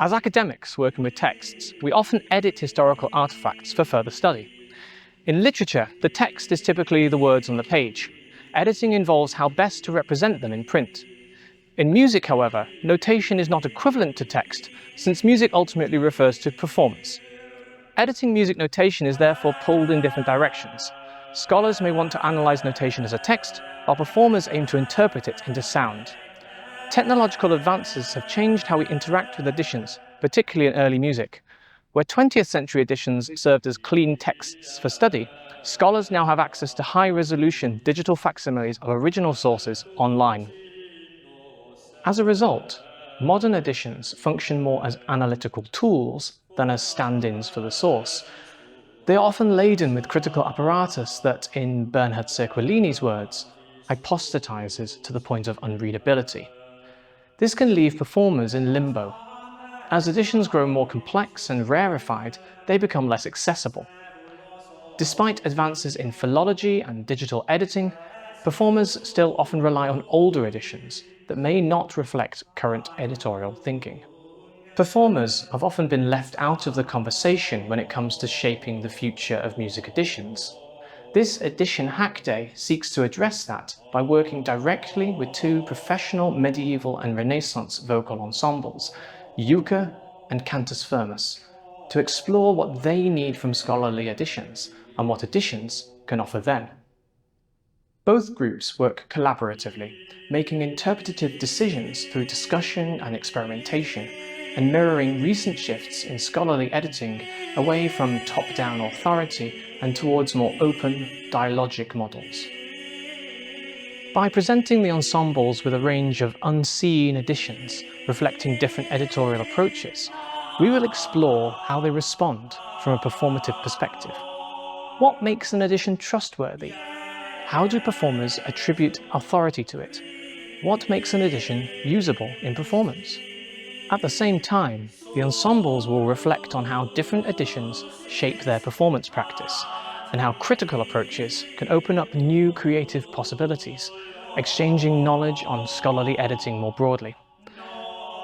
As academics working with texts, we often edit historical artifacts for further study. In literature, the text is typically the words on the page. Editing involves how best to represent them in print. In music, however, notation is not equivalent to text, since music ultimately refers to performance. Editing music notation is therefore pulled in different directions. Scholars may want to analyze notation as a text, while performers aim to interpret it into sound. Technological advances have changed how we interact with editions, particularly in early music. Where 20th century editions served as clean texts for study, scholars now have access to high-resolution digital facsimiles of original sources online. As a result, modern editions function more as analytical tools than as stand-ins for the source. They are often laden with critical apparatus that, in Bernhard Sequelini's words, hypostatizes to the point of unreadability. This can leave performers in limbo. As editions grow more complex and rarefied, they become less accessible. Despite advances in philology and digital editing, performers still often rely on older editions that may not reflect current editorial thinking. Performers have often been left out of the conversation when it comes to shaping the future of music editions. This edition hack day seeks to address that by working directly with two professional medieval and Renaissance vocal ensembles, iuchair and Cantus Firmus, to explore what they need from scholarly editions and what editions can offer them. Both groups work collaboratively, making interpretative decisions through discussion and experimentation, and mirroring recent shifts in scholarly editing away from top-down authority and towards more open, dialogic models. By presenting the ensembles with a range of unseen editions reflecting different editorial approaches, we will explore how they respond from a performative perspective. What makes an edition trustworthy? How do performers attribute authority to it? What makes an edition usable in performance? At the same time, the ensembles will reflect on how different editions shape their performance practice, and how critical approaches can open up new creative possibilities, exchanging knowledge on scholarly editing more broadly.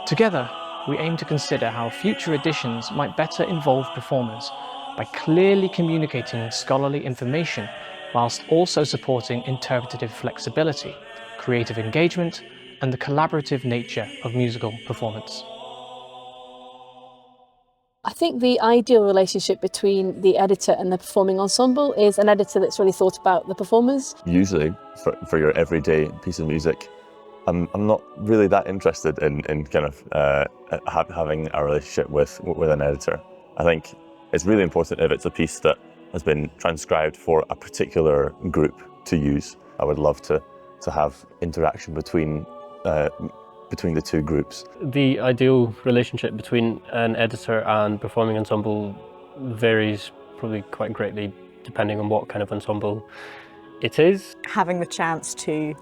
Together, we aim to consider how future editions might better involve performers by clearly communicating scholarly information whilst also supporting interpretative flexibility, creative engagement, and the collaborative nature of musical performance. I think the ideal relationship between the editor and the performing ensemble is an editor that's really thought about the performers. Usually, for your everyday piece of music, I'm not really that interested in kind of having a relationship with an editor. I think it's really important if it's a piece that has been transcribed for a particular group to use. I would love to have interaction between the two groups. The ideal relationship between an editor and performing ensemble varies probably quite greatly depending on what kind of ensemble it is. Having the chance to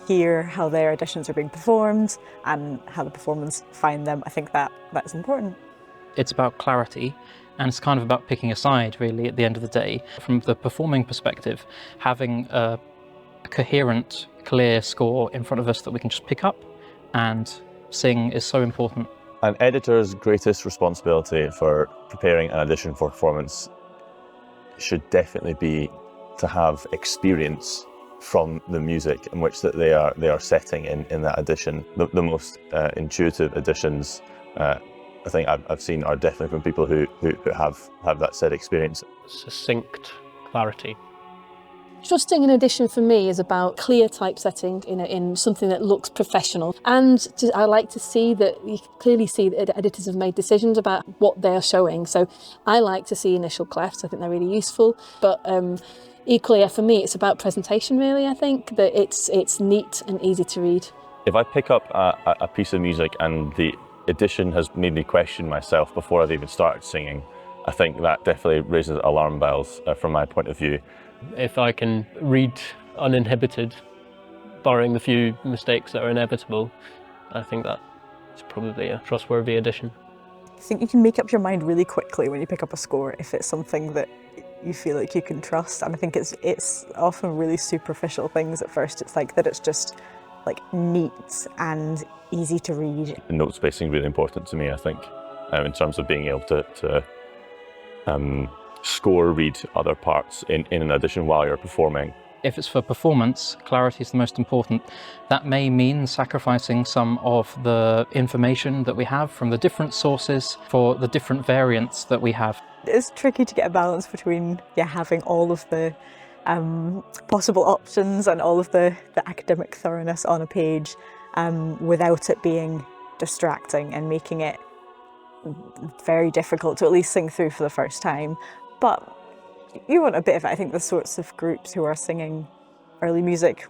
hear how their editions are being performed and how the performers find them, I think that's important. It's about clarity, and it's kind of about picking a side really at the end of the day. From the performing perspective, having a coherent, clear score in front of us that we can just pick up and sing is so important. An editor's greatest responsibility for preparing an edition for performance should definitely be to have experience from the music in which that they are setting in that edition. The most intuitive editions I think I've seen are definitely from people who have that said experience. Succinct clarity. Trusting an edition for me is about clear typesetting in something that looks professional. And I like to see that you clearly see that editors have made decisions about what they're showing. So I like to see initial clefs. I think they're really useful. But equally, for me, it's about presentation, really. I think that it's neat and easy to read. If I pick up a piece of music and the edition has made me question myself before I've even started singing, I think that definitely raises alarm bells from my point of view. If I can read uninhibited, barring the few mistakes that are inevitable, I think that is probably a trustworthy edition. I think you can make up your mind really quickly when you pick up a score if it's something that you feel like you can trust, and I think it's often really superficial things at first. It's like that it's just like neat and easy to read. Note spacing is really important to me, I think. in terms of being able to score read other parts in an edition while you're performing. If it's for performance, clarity is the most important. That may mean sacrificing some of the information that we have from the different sources for the different variants that we have. It's tricky to get a balance between having all of the possible options and all of the academic thoroughness on a page without it being distracting and making it very difficult to at least sing through for the first time. But you want a bit of it. I think the sorts of groups who are singing early music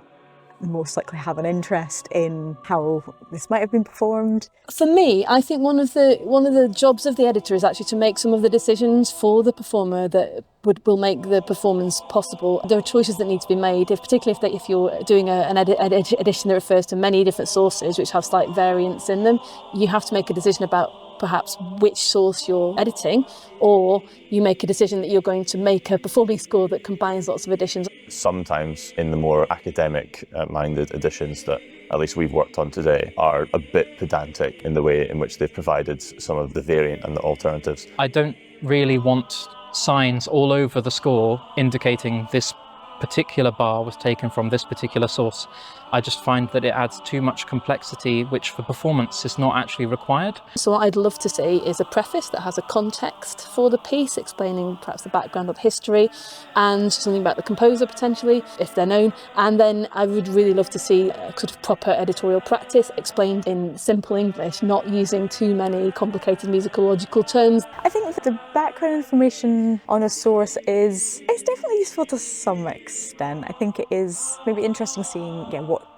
most likely have an interest in how this might have been performed. For me, I think one of the jobs of the editor is actually to make some of the decisions for the performer that will make the performance possible. There are choices that need to be made, particularly if you're doing an edition that refers to many different sources which have slight variants in them. You have to make a decision about perhaps which source you're editing, or you make a decision that you're going to make a performing score that combines lots of editions. Sometimes in the more academic-minded editions that at least we've worked on today are a bit pedantic in the way in which they've provided some of the variant and the alternatives. I don't really want signs all over the score indicating this particular bar was taken from this particular source. I just find that it adds too much complexity, which for performance is not actually required. So what I'd love to see is a preface that has a context for the piece, explaining perhaps the background or the history, and something about the composer potentially, if they're known. And then I would really love to see a sort of proper editorial practice explained in simple English, not using too many complicated musicological terms. I think that the background information on a source is definitely useful to some extent. I think it is maybe interesting seeing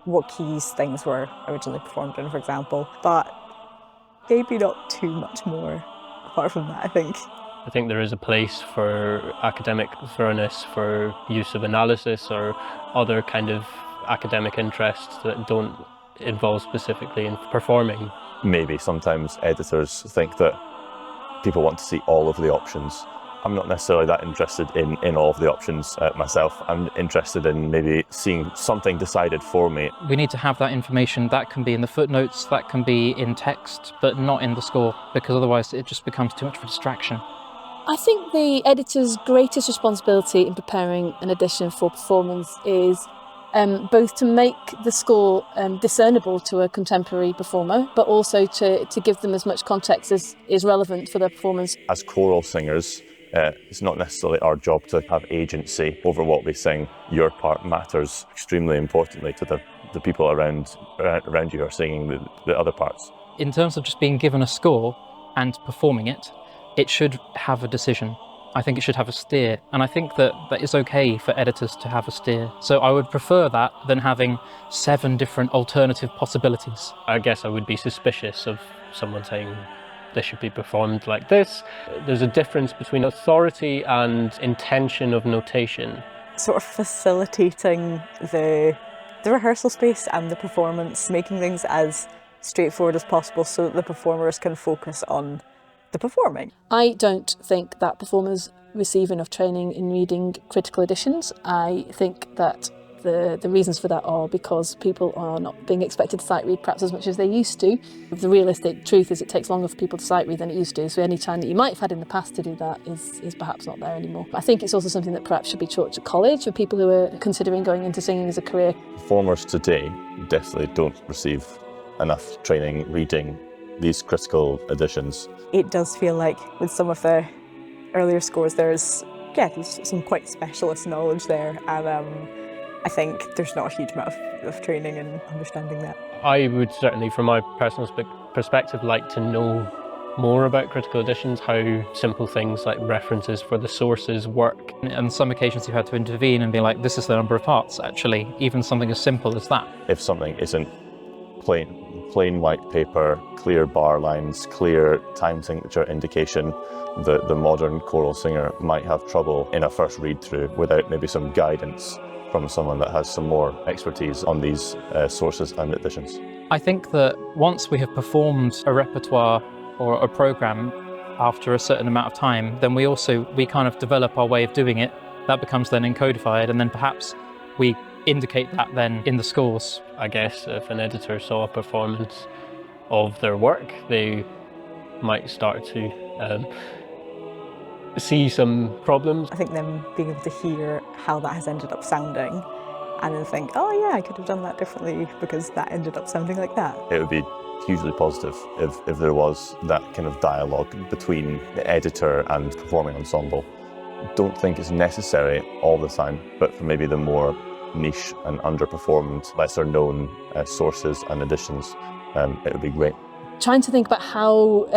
what keys things were originally performed in, for example, but maybe not too much more apart from that, I think. I think there is a place for academic thoroughness, for use of analysis or other kind of academic interests that don't involve specifically in performing. Maybe sometimes editors think that people want to see all of the options. I'm not necessarily that interested in all of the options myself. I'm interested in maybe seeing something decided for me. We need to have that information. That can be in the footnotes, that can be in text, but not in the score, because otherwise it just becomes too much of a distraction. I think the editor's greatest responsibility in preparing an edition for performance is both to make the score discernible to a contemporary performer, but also to give them as much context as is relevant for their performance. As choral singers, it's not necessarily our job to have agency over what we sing. Your part matters extremely importantly to the people around you who are singing the other parts. In terms of just being given a score and performing it, it should have a decision. I think it should have a steer, and I think that it's okay for editors to have a steer. So I would prefer that than having 7 different alternative possibilities. I guess I would be suspicious of someone saying this should be performed like this. There's a difference between authority and intention of notation. Sort of facilitating the rehearsal space and the performance, making things as straightforward as possible so that the performers can focus on the performing. I don't think that performers receive enough training in reading critical editions. I think that the reasons for that are because people are not being expected to sight read perhaps as much as they used to. The realistic truth is it takes longer for people to sight read than it used to, so any time that you might have had in the past to do that is perhaps not there anymore. I think it's also something that perhaps should be taught at college for people who are considering going into singing as a career. Performers today definitely don't receive enough training reading these critical editions. It does feel like with some of the earlier scores there's some quite specialist knowledge there, and I think there's not a huge amount of training in understanding that. I would certainly, from my personal perspective, like to know more about critical editions, how simple things like references for the sources work. On some occasions you've had to intervene and be like, this is the number of parts, actually, even something as simple as that. If something isn't plain white paper, clear bar lines, clear time signature indication, the modern choral singer might have trouble in a first read through without maybe some guidance from someone that has some more expertise on these sources and editions. I think that once we have performed a repertoire or a program after a certain amount of time, then we kind of develop our way of doing it. That becomes then encodified, and then perhaps we indicate that then in the scores. I guess if an editor saw a performance of their work, they might start to see some problems. I think them being able to hear how that has ended up sounding and then think, oh yeah, I could have done that differently because that ended up sounding like that. It would be hugely positive if there was that kind of dialogue between the editor and performing ensemble. Don't think it's necessary all the time, but for maybe the more niche and underperformed, lesser known sources and editions, it would be great. Trying to think about how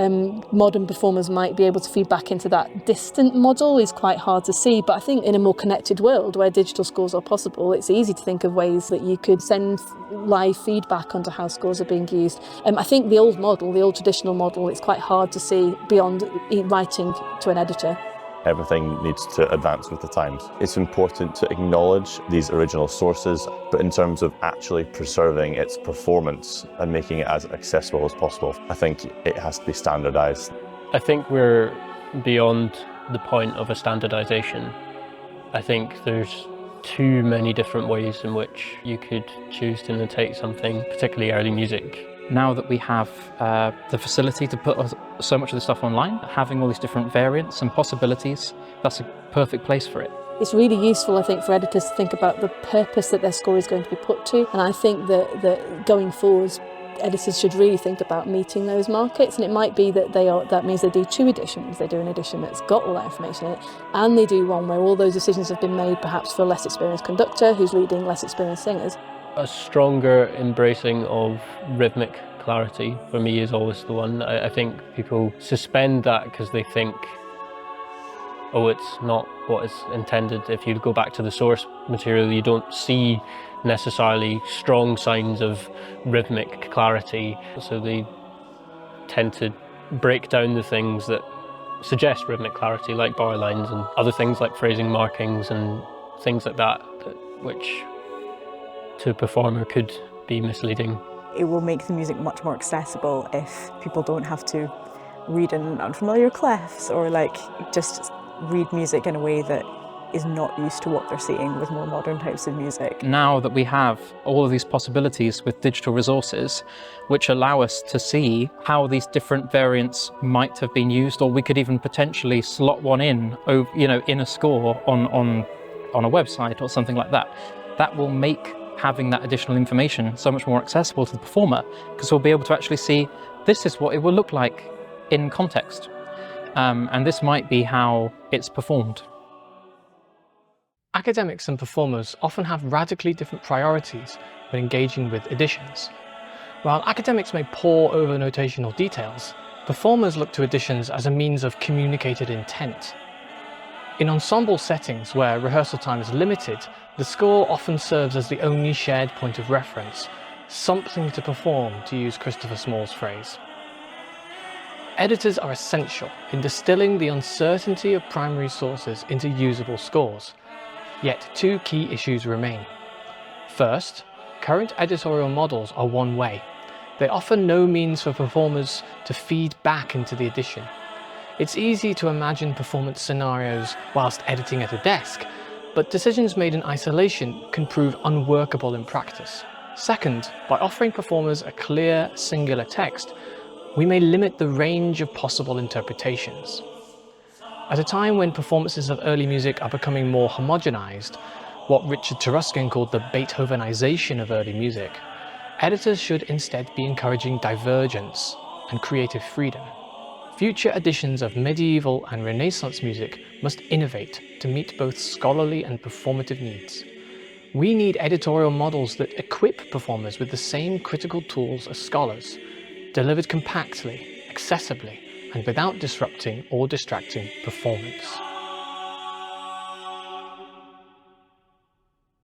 modern performers might be able to feed back into that distant model is quite hard to see, but I think in a more connected world where digital scores are possible, it's easy to think of ways that you could send live feedback onto how scores are being used. I think the old model, the old traditional model, it's quite hard to see beyond writing to an editor. Everything needs to advance with the times. It's important to acknowledge these original sources, but in terms of actually preserving its performance and making it as accessible as possible, I think it has to be standardized. I think we're beyond the point of a standardization. I think there's too many different ways in which you could choose to notate something, particularly early music. Now that we have the facility to put so much of the stuff online, having all these different variants and possibilities, that's a perfect place for it. It's really useful, I think, for editors to think about the purpose that their score is going to be put to, and I think that going forwards, editors should really think about meeting those markets, and it might be that that means they do 2 editions. They do an edition that's got all that information in it, and they do one where all those decisions have been made perhaps for a less experienced conductor who's leading less experienced singers. A stronger embracing of rhythmic clarity for me is always the one. I think people suspend that because they think, oh, it's not what is intended. If you go back to the source material, you don't see necessarily strong signs of rhythmic clarity, so they tend to break down the things that suggest rhythmic clarity, like bar lines and other things like phrasing markings and things like that, which to a performer could be misleading. It will make the music much more accessible if people don't have to read in unfamiliar clefs or just read music in a way that is not used to what they're seeing with more modern types of music. Now that we have all of these possibilities with digital resources, which allow us to see how these different variants might have been used, or we could even potentially slot one in, in a score on a website or something like that, that will make having that additional information so much more accessible to the performer, because we'll be able to actually see this is what it will look like in context, and this might be how it's performed. Academics and performers often have radically different priorities when engaging with editions. While academics may pore over notational details, performers look to editions as a means of communicated intent. In ensemble settings where rehearsal time is limited, the score often serves as the only shared point of reference, something to perform, to use Christopher Small's phrase. Editors are essential in distilling the uncertainty of primary sources into usable scores. Yet 2 key issues remain. First, current editorial models are one way. They offer no means for performers to feed back into the edition. It's easy to imagine performance scenarios whilst editing at a desk, but decisions made in isolation can prove unworkable in practice. Second, by offering performers a clear, singular text, we may limit the range of possible interpretations. At a time when performances of early music are becoming more homogenized, what Richard Taruskin called the Beethovenization of early music, editors should instead be encouraging divergence and creative freedom. Future editions of medieval and Renaissance music must innovate to meet both scholarly and performative needs. We need editorial models that equip performers with the same critical tools as scholars, delivered compactly, accessibly, and without disrupting or distracting performance.